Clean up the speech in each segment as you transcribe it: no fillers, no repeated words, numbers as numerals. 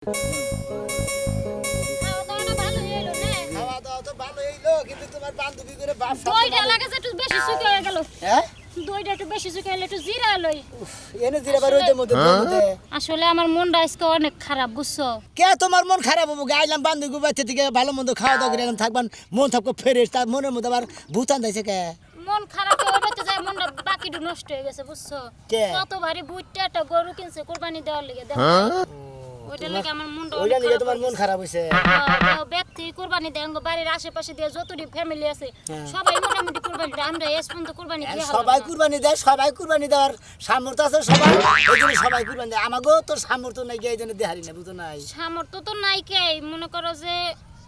খাওয়া দাওয়াটা ভালো হইলো না? খাওয়া দাওয়া তো ভালো হইলো, কিন্তু তোমার বান্ধবী করে বাপ দইটা লাগে যে একটু বেশি শুকিয়ে হয়ে গেল। হ্যাঁ দইটা একটু বেশি শুকিয়ে হলে একটু জিরা লই। এনে জিরা বার হইতে মধ্যে আসলে আমার মনটা আজকে অনেক খারাপ বুঝছো। কে তোমার মন খারাপ হবো? গাইলাম বান্ধবী বাচ্চা থেকে ভালো মন্দ খাওয়া দাওয়া করে থাকবান, মন থাকবো ফ্রেশ, তার মনের মধ্যে আবার ভূতান দিয়েছে কে? মন খারাপ হয়ে হইতে যায়, মনটা বাকিটু নষ্ট হয়ে গেছে বুঝছো। কে? কত ভারী বুইটটা একটা গরু কিনছে কুরবানি দেওয়ার লাগি দেখো। ওইটা লাগি আমার মনটা ওইটা অনেক নিয়ে খারাপ তোমার মন খারাপ হইছে? ব্যক্তি কুরবানি দেয় বাড়ির আশেপাশে দিয়ে যতটি ফ্যামিলি আছে সবাই মোটামুটি কুরবানি দেয়, আমরা এস পর্যন্ত কুরবানি দিয়ে সবাই কুরবানি দেয়, সবাই কুরবানি দেওয়ার সামর্থ্য আছে সবাই, এই জন্য সবাই কুরবানি দেয়। আমাকেও তো সামর্থ্য নাই, এই জন্য দেহারি না, বুঝো নাই? সামর্থ্য তো নাই কে, মনে করো যে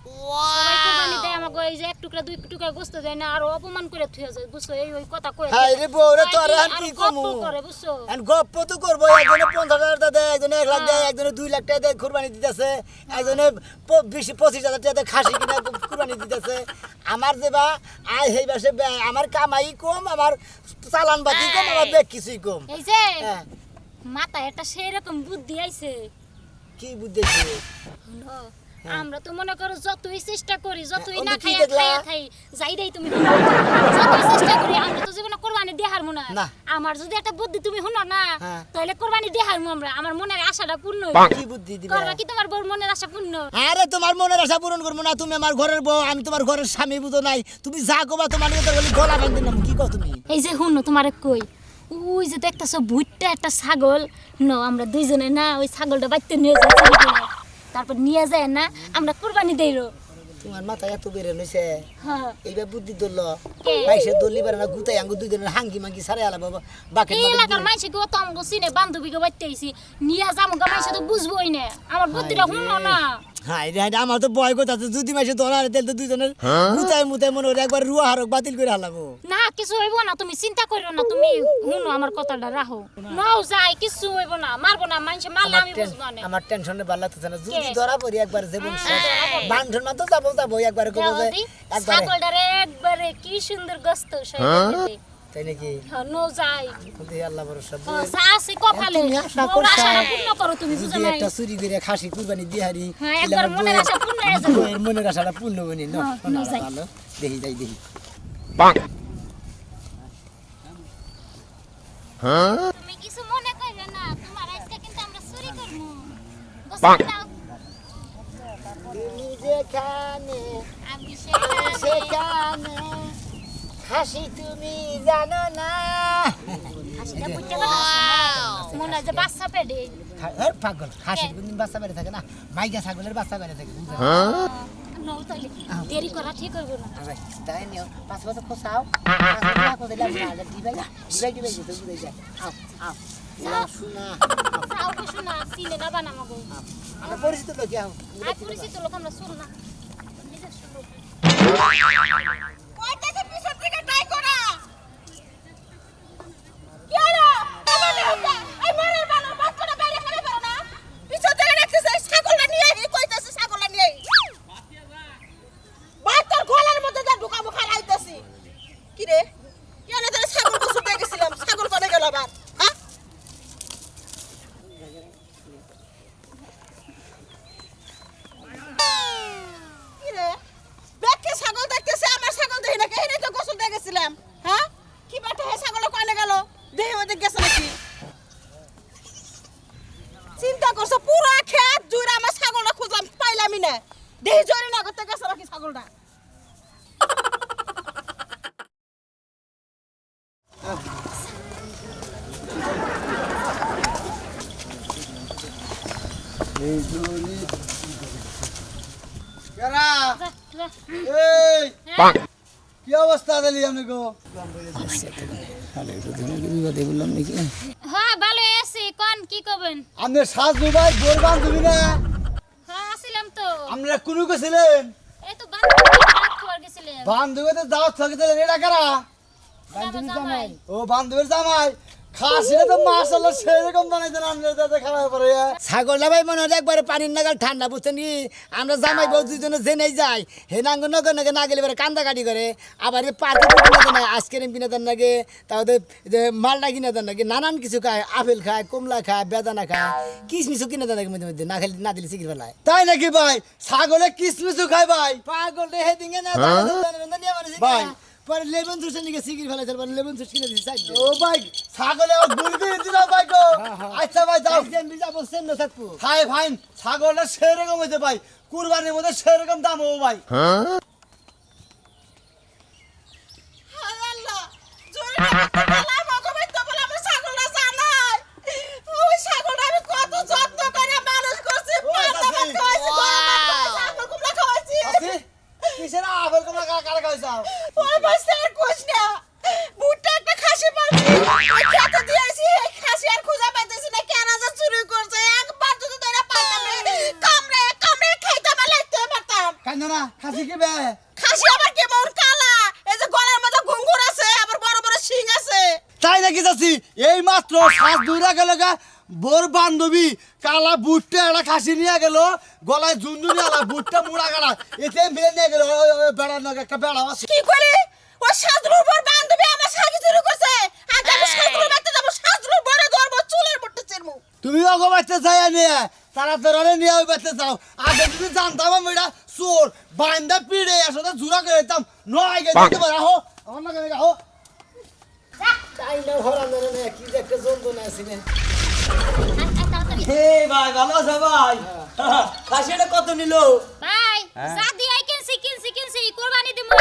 সবাই কুরবানি দেয়, আমাকে এই যে এক টুকরা দুই টুকরা গোস্ত দেয় না, আর অপমান করে থুয়ে যায় বুঝছো। এই ওই কথা কয়ে হ্যাঁ রে বউরে, তো আর কি কমু করে বুঝছো। এখন গপ্প তো করবো। একজনে 50,000 টাকা দেয়, একজনে 1 লাখ দেয়, একজনে 2 লাখ টাকা দেয় কুরবানি দিতেছে, একজনে 25,000 টাকা দেয় খাসি কিনা কুরবানি দিতেছে। আমার যে বা আয় সেই বাসে আমার কামাই কম, আমার চালান বাতি কম, আমার বেগ কিছুই কম। এই যে হ্যাঁ, মাথায় একটা সেই রকম বুদ্ধি আইছে। কি বুঝতেছি? শুনো, আমরা তো মনে করো যতই চেষ্টা করি, যতই হ্যাঁ, না ওটা কি খাইয়া দেখলা? খাইয়া খাই যাইরাই তুমি যতই চেষ্টা করি, আমরা তো জীবনে কুরবানি দিয়ে হারবো না। না। আমার যদি একটা বুদ্ধি তুমি শুনো না, হ্যাঁ। তাহলে কুরবানি দিয়ে হারবো আমরা, আমার মনের আশাটা পূর্ণ কি বুদ্ধি দিবে? করবা কি তোমার বউর মনের আশা পূর্ণ? আরে তোমার মনের আশা পূরণ করবো না, তুমি আমার ঘরের বউ, আমি তোমার ঘরের স্বামী, বুঝো নাই? তুমি যা কবা তোমার নিয়ে তো বলি গলা বাঁধি না, কি কও তুমি? এই যে শুনো তোমার কই, ওই যে দেখতেছো ভুট্টা একটা ছাগল, আমরা দুইজনে না ওই ছাগলটা বাইতে নিয়ে যাই, তারপর নিয়ে যায় না আমরা কুরবানি দেইরো। তোমার মাথায় এত বেড়ে নইছে, হ্যাঁ এইবার বুদ্ধি ধরলো কে? পয়সা ধরলি পারে না, গুতাই আঙ্গু দুই দিনের হাঙ্গি মাঙ্গি সারে আলা বাবা বাকেট এই এলাকার মাইসে কেউ তো আমগো চিনে, বান্ধবীকে বাইতে আইছি নিয়ে যাবো গা, মাইসে তো বুঝবোই না, আমার বুদ্ধিটা শুনো না। হ্যাঁ রে, আমার তো ভয় কথা আছে, যদি মাসে ধরা তেল তো দুইজনের গুতাই মুতাই মনে হলে একবার রুয়া হারক বাতিল করে হালাবো। না কিছু হইব না, তুমি চিন্তা করো না, তুমি শুনো আমার কথাটা রাখো। নাও যাই, কিছু হইব না, মারবো না, মাইসে মারলে আমি বুঝবো না। আমার টেনশনে ভালো লাগতেছে না, যদি কে? ধরা পড়ি একবার জীবন শেষ। বান্ধন না তো যাবো যাবো একবারে কবো যে একবারে, ছাগলটারে একবারে কি সুন্দর গোস্ত সইতে তাই নাকি? নো যাই কিন্তু আল্লাহ ভরসা। সাসি কপালে তুমি আশা বউর করছো? আশাটা পূর্ণ করো তুমি, বুঝো যদি নাই? একটা চুরি করে খাসি কুরবানি দিয়ে হারি, হ্যাঁ, তাহলে একবার আমার মনের আশা পূর্ণ হয়ে যাবে। বউয়ের মনের আশাটা পূর্ণ বনি না। হ্যাঁ, নিয়ে যাই। ভালো, দেখি যাই দেখি। তুমি কিছু মনে করবে না, তোমার আজকে কিন্তু আমরা চুরি করব। গোসল দাও, তুমি যেখানে আমি সেখানে হাসি তুমি জানো না। হাসিটা বুঝতে পারছো? মনে হয় যে বাচ্চা পেটে। হ্যাঁ পাগল, হাসির কোনদিন বাচ্চা বেড়ে থাকে না, মাইকা ছাগলের বাচ্চা বেড়ে থাকে। নাও তাহলে, দেরি করা ঠিক হইব না। তাই নিও 5 বছর খোসাও, যাও তো শোনা, চিনে না বানামা গো। আমরা পরিচিত লোক যাও। আর পরিচিত লোক আমরা শুন না। নিজস্ব লোক। কয়টাতে পিছন থেকে ট্রাই করা কি হলো আমাদের হতা এই মরে বানর বাচ্চাটা বাইরে ফেলে পারো না পিছন থেকে দেখতেছে ছাগলটা নিয়ে এই কইতাছে ছাগলটা নিয়ে বাচ্চার গলার মধ্যে যা ঢুকাবো খাইতাছি কি রে কি হলো তোর ছাগল গোসল দিয়ে গেছিলাম ছাগল কোনে গেল আবার হ্যাঁ কি রে ব্যাকে ছাগল দেখতেছে আমার ছাগল দেখি না কেন তো গোসল দিয়ে গেছিলাম হ্যাঁ কি বাটা হে ছাগল কোনে গেল দেহি ওদের গেছে নাকি চিন্তা করছো পুরো খেত জুড়ে আমার ছাগলটা খুঁজলাম পাইলামই না দেহি জরি না করতে গেছে নাকি ছাগলটা কারা যা, যা। এই হ্যাঁ? কি অবস্থা দিলি আমি গো? আরে বিবাদে বললাম নাকি? হ্যাঁ ভালো আছি, কোন কি করবেন? আপনি সাজু ভাই বোর বান্ধবী না? হ্যাঁ আসিলাম তো, আপনারা কোনো গেছিলেন? এই তো বান্ধবী ভাত খাবার গেছিলাম। বান্ধবীতে দাওয়াত থাকিতে এটা কারা? বাবা জামাই। ও বান্ধবীর জামাই, খাসিটা তো মাশাআল্লাহ সেরকম বানাইছেন আপনারা দাদা খাওয়া পরে ছাগলটা ভাই মনে হয় একবারে পানির নাগাল ঠান্ডা বুঝছেন কি আমরা জামাই বউ দুজনে জেনেই যাই হে নাঙ্গ নগে নগে না গেলে কান্দা কাটি করে আবার পার্কে কিনে দেন না আইসক্রিম কিনে দেন নাকি তাহলে যে মালটা কিনে দেন নাকি নানান কিছু খায় আপেল খায় কমলা খায় বেদানা খায় কিশমিশও কিনে দেন নাকি মধ্যে মধ্যে না খেলে না দিলে সিকির ফেলায় তাই নাকি ভাই ছাগলে কিসমিসও খায় ভাই পাগল রে হেদিকে না ভাই। পরে লেবন জুস নিয়ে সিকির ফেলাইছে পরে লেবন জুস কিনে দিছি চাইছে ও ভাই ছাগলে গুল করে দিল ভাই গো আচ্ছা ভাই যাও যাবো সেন না থাকবো হাই ফাইন ছাগলটা সেরকম হয়েছে ভাই কুরবানির মধ্যে সেরকম দাম ও ভাই হায় আল্লাহ জোরে করতে গেলাম ভগবান তো বলে আমার ছাগলটা জানাই ওই ছাগলটা আমি কত যত্ন করে মানুষ করছি পাতা ভাত খাওয়াইছি ছাগল কুমড়া খাওয়াইছি আছে কিসের আপেল কমলা কারা খাইছাও ওই বসে আর কোশ না বুটটা একটা খাসি পালছি ওই খেতে দিয়েছি এই খাসি আর খুঁজে পাইতেছি না কেন যে চুরি করছে একবার যদি ধরে পাইতাম কামড়ে কামড়ে খাইতে পারতে পারতাম কান্দো না খাসি কি বে খাসি আবার কেমন কালা এই যে গলার মধ্যে ঘুঙ্গুর আছে আবার বড় বড় শিং আছে তাই নাকি যাচ্ছি এই মাত্র শ্বাস দূরা গেল গা বোর বান্ধবী কালা বুটটা একটা খাসি নিয়ে গেল গলায় ঝুনঝুনি আলা বুটটা মুড়া গেলা এতে মেরে নিয়ে গেল বেড়া না একটা বেড়া আছে কি করে ওই সাজরুর বড় বান্ধবী আমার সাথে চুরি করছে আজ আমি সাজরুর বাড়িতে যাব সাজরুর বড় ধরবো চুলের মধ্যে চেরমু তুমি ওগো বাচ্চা যাই নিয়ে তারা তোরা নিয়ে ওই বাচ্চা যাও আগে যদি জানতাম আমি এটা চোর বান্দা পিড়ে আসলে জুরা করে দিতাম নয় গে দিতে পারে আহো আমার না করে আহো তাই না হরান না কি যে একটা যন্ত্রণা আছে না হে ভাই ভালো আছো ভাই খাসিটা কত নিল ভাই যা দিয়াই কিনছি কুরবানি দিমু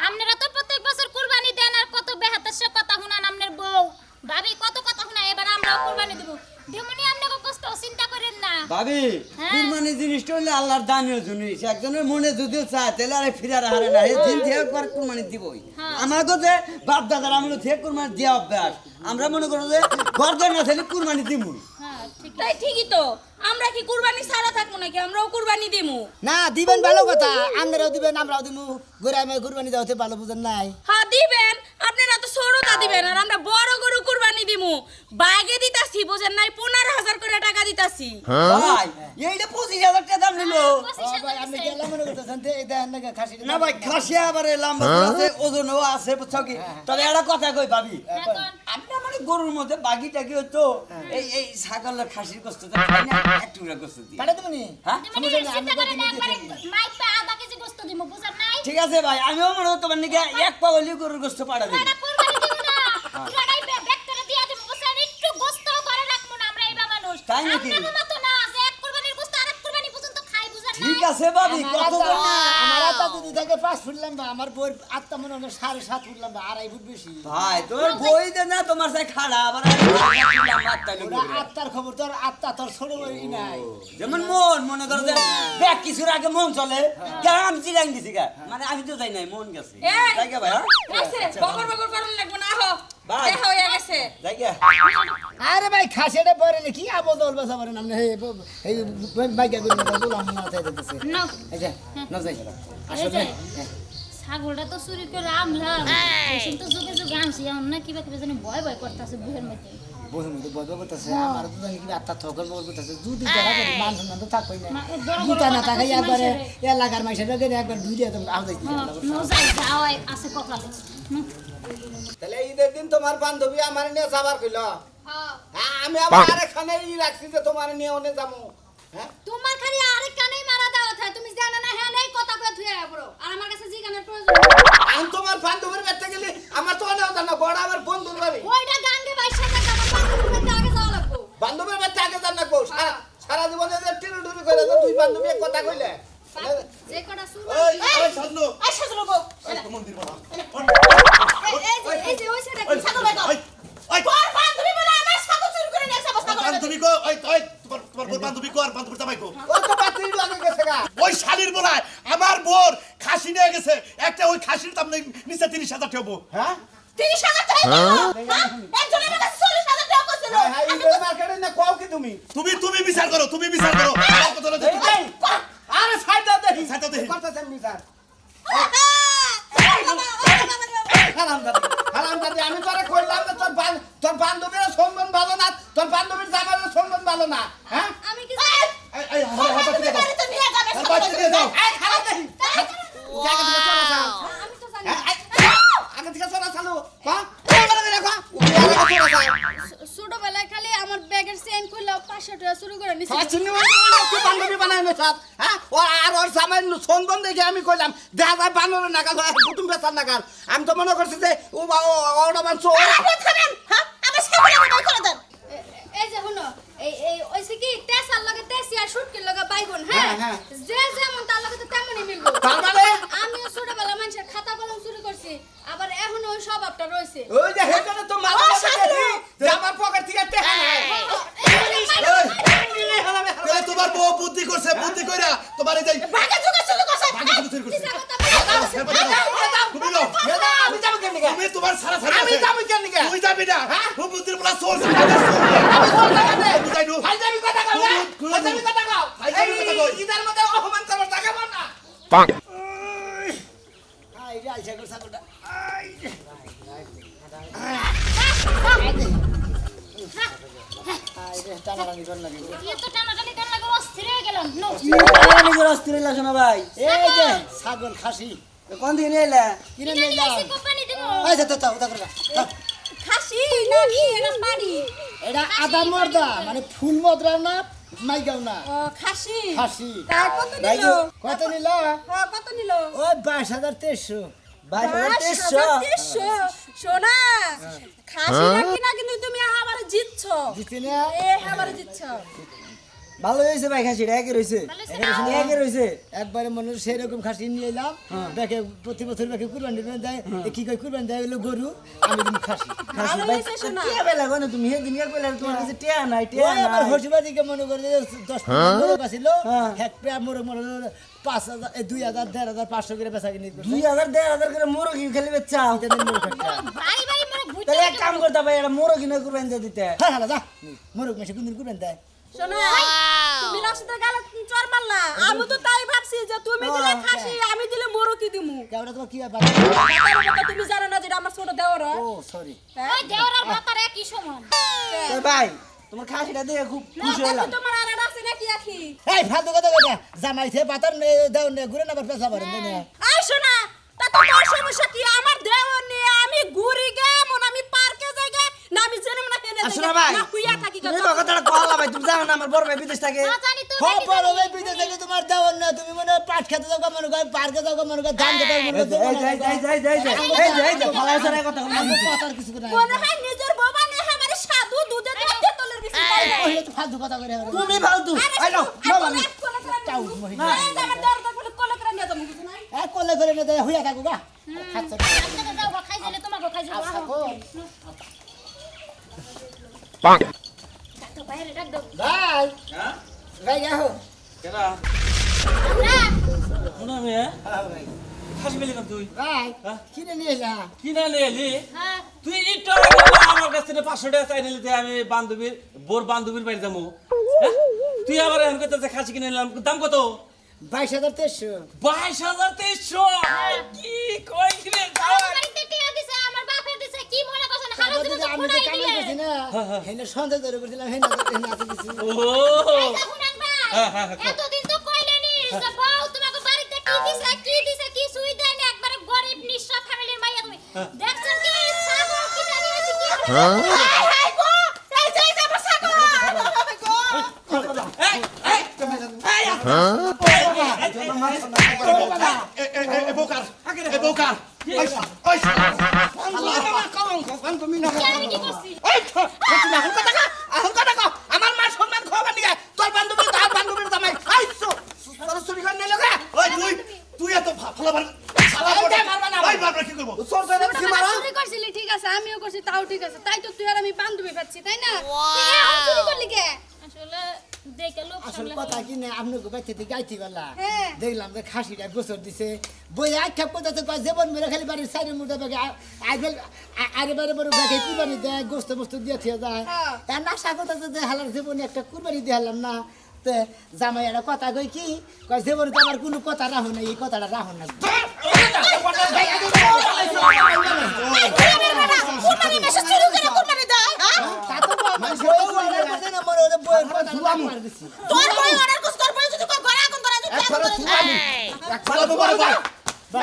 আপনারা তো প্রত্যেক বছর কুরবানি দেন আর কত বেহাতের কথা শুনান আপনার বউ ভাবি কত কথা শুনা এবার আমরাও কুরবানি দেব দেমনি আপনাকে কষ্ট চিন্তা করেন না ভাবি হ্যাঁ। কুরবানি জিনিসটা হলে আল্লাহর দানীয় জিনিস একজনের মনে যদিও চায় তাহলে আরে ফিরার হারে না এই দিন থেকে একবার কুরবানি দিবই হ্যাঁ। আমাকে যে বাপ দাদার আমলে থেকে কুরবানি দেওয়া অভ্যাস আমরা মনে করো যে গর্দন না থাকলে কুরবানি দিব হ্যাঁ ঠিক তাই ঠিকই তো আমরা কি কুরবানি ছাড়া থাকবো নাকি আমরাও কুরবানি দিমু না দিবেন ভালো কথা আপনারাও দিবেন আমরাও দিমু গোরামে কুরবানি দেওয়াতে ভালো বুঝেন নাই হ্যাঁ দিবেন আপনারা তো ছোটটা দিবেন আর আমরা বড় গরু কুরবানি দিমু বাইগে দিতাছি বুঝেন নাই 15,000 করে টাকা দিতাছি ভাই এইটা 25,000 টাকা দাম নিল ভাই আপনি গেলাম মনে করতেছেন এই দেখেন না খাসি না ভাই খাসি আবার লম্বা আছে ওজনও আছে বুঝছো কি তবে একটা কথা কই ভাবি আমরা মানে গরুর মধ্যে বাকি টাকি হতো এই ছাগলের খাসির কষ্ট তো খাই না একটু কষ্ট দিই পাঠাতে মনি হ্যাঁ মানে চিন্তা করেন একবারে মাইপা আধা কেজি গোশত দিমু বুঝেন নাই ঠিক আছে ভাই আমিও মনে হতো তোমার নাকি এক পাগলি গরুর গোস্ত পাড়া দিই এটা কুরবানি দিমু না পুরাটাই ব্যাগ করে দিয়া দিমু বুঝেন একটু গোশত করে রাখমু না আমরা এইবা মানুষ তাই নাকি? আপনাদের মতো না যে এক কুরবানির গোশত আরেক কুরবানি পর্যন্ত খাই বুঝেন না ঠিক আছে ভাবি কত আমার আত্মা যদি থাকে 5 ফুট লম্বা আমার বইয়ের আত্মা মনে হয় 7.5 ফুট লম্বা 2.5 ফুট বেশি ভাই তোর বই দে না তোমার সাথে খাড়া আবার ওরা আত্মার খবর তোর আত্মা তোর ছোট বই নাই যেমন মন মনে করো যে ব্যাগ কিছুর আগে মন চলে গ্রাম চিরাং দিছি গা মানে আমি তো যাই নাই মন গেছে এই! যাই গা ভাই হ্যাঁ? আছে বকর বকর করার লাগবে না হো ভাই। দেখা হয়ে গেছে যাই গা আরে ভাই খাসিটা পরে কি আবল দল বাসা পারেন আপনি এই বাইকা গুলো বললাম মাথায় দিতেছে না এই যে না যাই এই আসলে যে, ছাগলটা তো চুরি করে আনলাম কিন্তু যুগে যুগে আনছি এখন না কিবা কিবা জানি ভয় ভয় করতেছে বুহের মধ্যে বইয়ের মধ্যে বয় করতেছে আমার তো জানি কি আত্মা থকর বল করতেছে যদি তারা করে মান সম্মান তো থাকবেই না দুটা না থাকাই একবারে এলাকার মাইসের একবার দুই দিয়ে তুমি আহ যাই নজাই যাওয়াই আছে কপালে তাহলে ঈদের দিন তোমার বান্ধবী আমার নিয়ে যাবার কইল হ্যাঁ আমি আবার আরেকখানে রাখছি যে তোমার নিয়ে ওনে যাবো হ্যাঁ তোমার খালি আরেক কানেই মারা দাও থাকে তুমি জানো না হ্যাঁ নেই কথা কয়ে থুয়ে পড়ো আর আমার কাছে জি গানের প্রয়োজন আমি তোমার বান্ধবীর বাড়িতে গেলে আমার তো অনেক জানা বড় আমার বন্ধুর বাড়ি ওইটা গাঙ্গে বাইশা টাকা আমার বান্ধবীর বাড়িতে আগে যাওয়া লাগবো বান্ধবীর বাড়িতে আগে জানা কো সারা জীবনে যে টিরু টিরু করে তো দুই বান্ধবী এক কথা কইলে যে কটা শুরু এই সাধু এই সাজরুর বউ মন্দির বলা এই যে ওই সেটা কি ছাগল বাইক ওই তোর বান্ধবী বলে আমার ছাগল চুরি করে নিয়ে যাবো ছাগল বান্ধবী কো ওই ওই তোমার বান্ধবী কো আর বান্ধবী জামাই কো ওই তো বাতিল আগে গেছে গা ওই শালির বলায় আমার বোর খাসি নিয়ে গেছে একটা ওই খাসির দাম নিচে 30,000 টাকা হ্যাঁ 30,000 টাকা একজনের কাছে 40,000 টাকা কইছিল হ্যাঁ হ্যাঁ ঈদের মার্কেটে না কও কি তুমি তুমি বিচার করো আমার কথা না এই, আরে সাইডা দেখি সাইডা দেখি। করতেছেন বিচার হারাম দাদি আমি তোরে কইলাম যে তোর বান্ধবীরা বাড়িতে নিয়ে যাও। এই খারাপ দেখি জায়গা থেকে চলে যাও আমি তো জানি আগে থেকে চলা চালু হ্যাঁ চলে রাখো ছোটবেলায় খালি আমার ব্যাগের চেইন খুললে 500 টাকা শুরু করে নিছি চিনি তুই বান্ধবী বানাই না সাত হ্যাঁ ও আর ওর সামান্য সন্দন দেখে আমি কইলাম দেখা যায় বানরের নাগাল কুটুম বেচার নাগাল আমি তো মনে করছি যে ওটা মানছ হ্যাঁ আমার সামনে বাই করে দেন এই যে হলো এই ওইছে কি তেসার লগে তেসি আর শুটকির লগে বাইগুন হ্যাঁ হ্যাঁ। যে যেমন তার লগে তো তেমনই মিলবো তার মানে? আমিও ছোটবেলা মানুষের খাতা কলম চুরি করছি আবার এখনো ওই স্বভাবটা রয়েছে ওই যে হেজনে তো মাথা দেখি যে আমার পকেট থেকে টেকা নাই তাহলে তোমার বউ বুদ্ধি করছে, বুদ্ধি কইরা তোমার এই যে ভাগে জুগে চলে গেছে ভাগে চুরি চুরি করছে। কিসা কথা তুমি যাও। আমি যাবো কেন তুমি তোমার সারা সারা আমি আছে। যাবো কেন তুই যাবি না। ও বুদ্ধির বলা চোর ছিল। আমি চল লাগাতে তুমি যাই নু। ফাইজামি কথা কও না ফাইজামি কথা কও ফাইজামি কথা কই। ইদার মধ্যে অপমান করবার টাকা পাও না আই রে আইসা গো ছাগলটা আই রে টানাটানি কর লাগে তুই তো টানাটানি কর লাগে অস্থির হয়ে গেলাম নো নিজের অস্থির হইলা শোনা ভাই এই যে ছাগল খাসি কোন দিন এলা কিনে কিনে নিয়ে নিয়ে যাও আসি কোম্পানি দেবো আচ্ছা তো তাও করে খাসি না কি এটা পারি এটা আদা মর্দা মানে ফুল মদরা না মাইগাও না ও খাসি খাসি তা কত ভাই নিল কত নিল হ্যাঁ কত নিল ওই 22,300 22,300 সোনা খাসি নাকি না কিন্তু তুমি আমারে জিতছ জিতি না এ আমারে জিতছ ভালো হয়েছে ভাই খাসিটা একে রয়েছে একে রয়েছে একবারে মনে হলো সেরকম খাসি নিয়ে এলাম দেখে প্রতি বছর দেখে কুরবানি দেয় কি কই কুরবানি দেয় হলো গরু আমি দিন খাসি খাসি ভাই টিয়া বেলা কোন তুমি হেদিন কে কইলা তোমার কাছে টিয়া নাই টিয়া ওই আবার নাই হসিবাদিকে মনে করে যে 10 মোরগ আছিল হ্যাঁ। এক পেয়া মোরগ মনে 5,000 2,000 1,500 করে বেচা কিনি করছে 2000 1500 করে মুরগি খালি বেচা ভাই ভাই মোরে ভুত তাহলে এক কাম করতে ভাই এটা মুরগি না কুরবানি দিয়ে দিতে হ্যাঁ হ্যাঁ যা মোরগ মেশে কোনদিন কুরবানি দেয় সোনা তুমি রাস্তা গেলে চর মারলা আমি তো তাই ভাবছি যে তুমি দিলে খাসি আমি দিলে মুরগি দিমু কেমন তোমার কি ব্যাপার বাতার কথা তুমি জানো না যেটা আমার ছোট দেওর ও সরি ওই দেওর আর ভাতার একই সমান তো ভাই তোমার খাসিটা দেখে খুব খুশি হলাম তোমার আর আছে নাকি আখি এই ফালতু কথা কইটা জামাইছে পাতার দাও নে ঘুরে না পেছা পারেন না আই শোনা তা তোমার সমস্যা কি আমার দেওর নিয়ে আমি ঘুরি গে মন আমি পার্কে যাই গে না আমি জেনে মনে হেনে যাই শোনা ভাই না হুইয়া থাকি তুমি কথাটা কলা ভাই তুমি জানো না আমার বড় ভাই বিদেশ থাকে না জানি তো হো পড়ো ভাই বিদেশ থেকে তোমার দাও না তুমি মনে পাট খেতে যাও মনে কর পার্কে যাও মনে কর ধান খেতে মনে কর এই ফালাই সারা কথা আমি কথার কিছু না মনে হয় নিজের বাবা নে আমারে সাধু দুধে দুধে তলের বেশি পাই না কইলে তো ফালতু কথা কইরা তুমি ফালতু আই নাও টাউ মহিলা আমার দরকার পড়লে কল করে নিয়ে যাবো কিছু নাই এ কোলে করে নে দেয় হইয়া থাকো গা খাচ্ছ আপনাকে যাও গো, খাই দিলে তোমাকে খাই যাবো ডাক দাও বাইরে ডাক দাও ভাই ভাই যাও কেডা না মনে আমি ভাই খাসি মিলি কম তুই ভাই কিনে নিয়ে এলা কি না লেলি হ্যাঁ তুই একটু আমার কাছ থেকে 500 টাকা চাই নিলি আমি বান্ধবীর বোর বান্ধবীর বাড়ি যাবো তুই আবার এখন কত খাসি কিনে নিলাম দাম কত 22,300 22,300 কি কই রে আমার বাড়িতে টিয়া দিছে আমার বাপে দিছে কি মনে করছেন হারা তারপর দিন যদি তো আমি যে ফোনাই কামাই করছি দিলে না হেনে সন্দেহ ধরে করছিলাম হেনে আছে কিছু ও শুনেন ভাই হ্যাঁ, হ্যাঁ, হ্যাঁ। এতদিন তো কইলেনি যে বউ তোমাকে বাড়িতে কি দিছে কি সুই দেয় না একবারে গরিব নিঃস্ব ফ্যামিলির মাইয়া তুমি দেখছেন কি ছাগল কি জানি আছে কি হাই গো এই যে আমার ছাগল গো এ বোকার এ বোকার ওই আমি কি করছি আমার মা সম্মান খাওয়াবার নিয়ে তোর বান্ধবী তার বান্ধবীর জামাই আইছো তোর চুরি করে নিয়ে লোকে ওই তুই এত ফালাবার ওই বাবা কি করব চোর করে কি মারা চুরি করছিলি ঠিক আছে আমিও করছি তাও ঠিক আছে তাই তো তুই আর আমি বান্ধবী পাচ্ছি তাই না তুই এখন চুরি করলি কে আসলে দেখে লোক আসল সামলে কথা কি না আপনি গোবাইতে থেকে গাইতে গেলা হ্যাঁ। দেখলাম যে খাসিটা গোসর দিছে বই আখ্যা কোথাতে কয় জীবন মেরে খালি বাড়ির সাইডের মুড়া ব্যাগে আরে বারে বড় ব্যাগে কুরবানি দেয় গোস্ত মোস্ত দিয়ে থিয়ে যায় হ্যাঁ। তার নাশা কোথাতে যে হালার জীবনে একটা কুরবানি দিয়ে হারলাম না তে জামাই একটা কথা কই কি কয় জীবনে তো আমার কোনো কথা রাখো না এই কথাটা রাখো না কুরবানি বেশি চুরি করে কুরবানি দেয় হ্যাঁ তা তো বই কইরা কথা না মনে ওদের বইয়ের কথা মার দিছি তোর বই অর্ডার করছ তোর বই যদি কই ঘরে আগুন ধরে একবারে সুবানি একবারে বাবা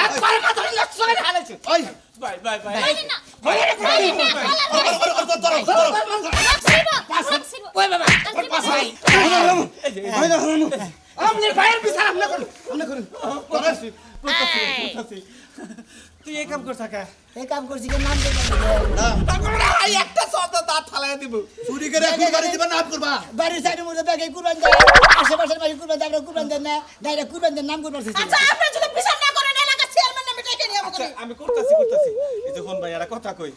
একবারে কথা লক্ষ্য করে হালাইছে ওই বাই বাই বাই বাড়ি না বাড়ি না ওই বাবা ওর পাশে আপনি ভাইয়ের বিচার আপনি করুন করেছি তুই এই কাম কর থাকা এই কাম করছি কি নাম দেবেন না একটা শত দাঁত ফালাই দিব চুরি করে কুরবানি দিবা নাম করবা বাড়ির সাইডের মধ্যে ব্যাগে কুরবান দেয় আশেপাশের বাড়ি কুরবান দেয় আমরা কুরবান দেন না ডাইরেক্ট কুরবান দেন নাম করবার আচ্ছা আপনি যদি বিচার না করেন এলাকা চেয়ারম্যান নামে ডেকে নিয়ে আমাকে আমি করতেছি এই যখন ভাই একটা কথা কই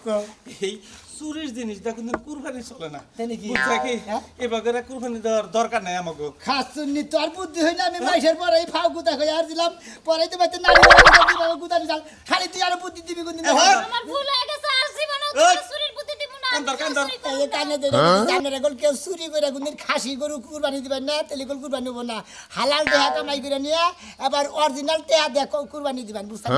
এই চুরির জিনিসটা কিন্তু কুরবানি চলে না তাই নাকি? বুঝছা কি হ্যাঁ? এবার কুরবানি দেওয়ার দরকার নাই আমাকে খাস চুন্নি তো আর বুদ্ধি হই না আমি মাইসের পরে এই ফাও গুতা কই আর দিলাম পরে তো বাইতে নারী গুতা দিলাম খালি তুই আর বুদ্ধি দিবি কোন দিন আমার ভুল হয়ে গেছে আর জীবনে চুরির বুদ্ধি দিব না এই কানে দে জানের গল কেউ চুরি করে কোন দিন খাসি গরু কুরবানি দিবেন না তেলি গল কুরবানি হবো না হালাল দেহা কামাই করে নিয়ে আবার অরিজিনাল তেহা দেখো কুরবানি দিবেন বুঝছেন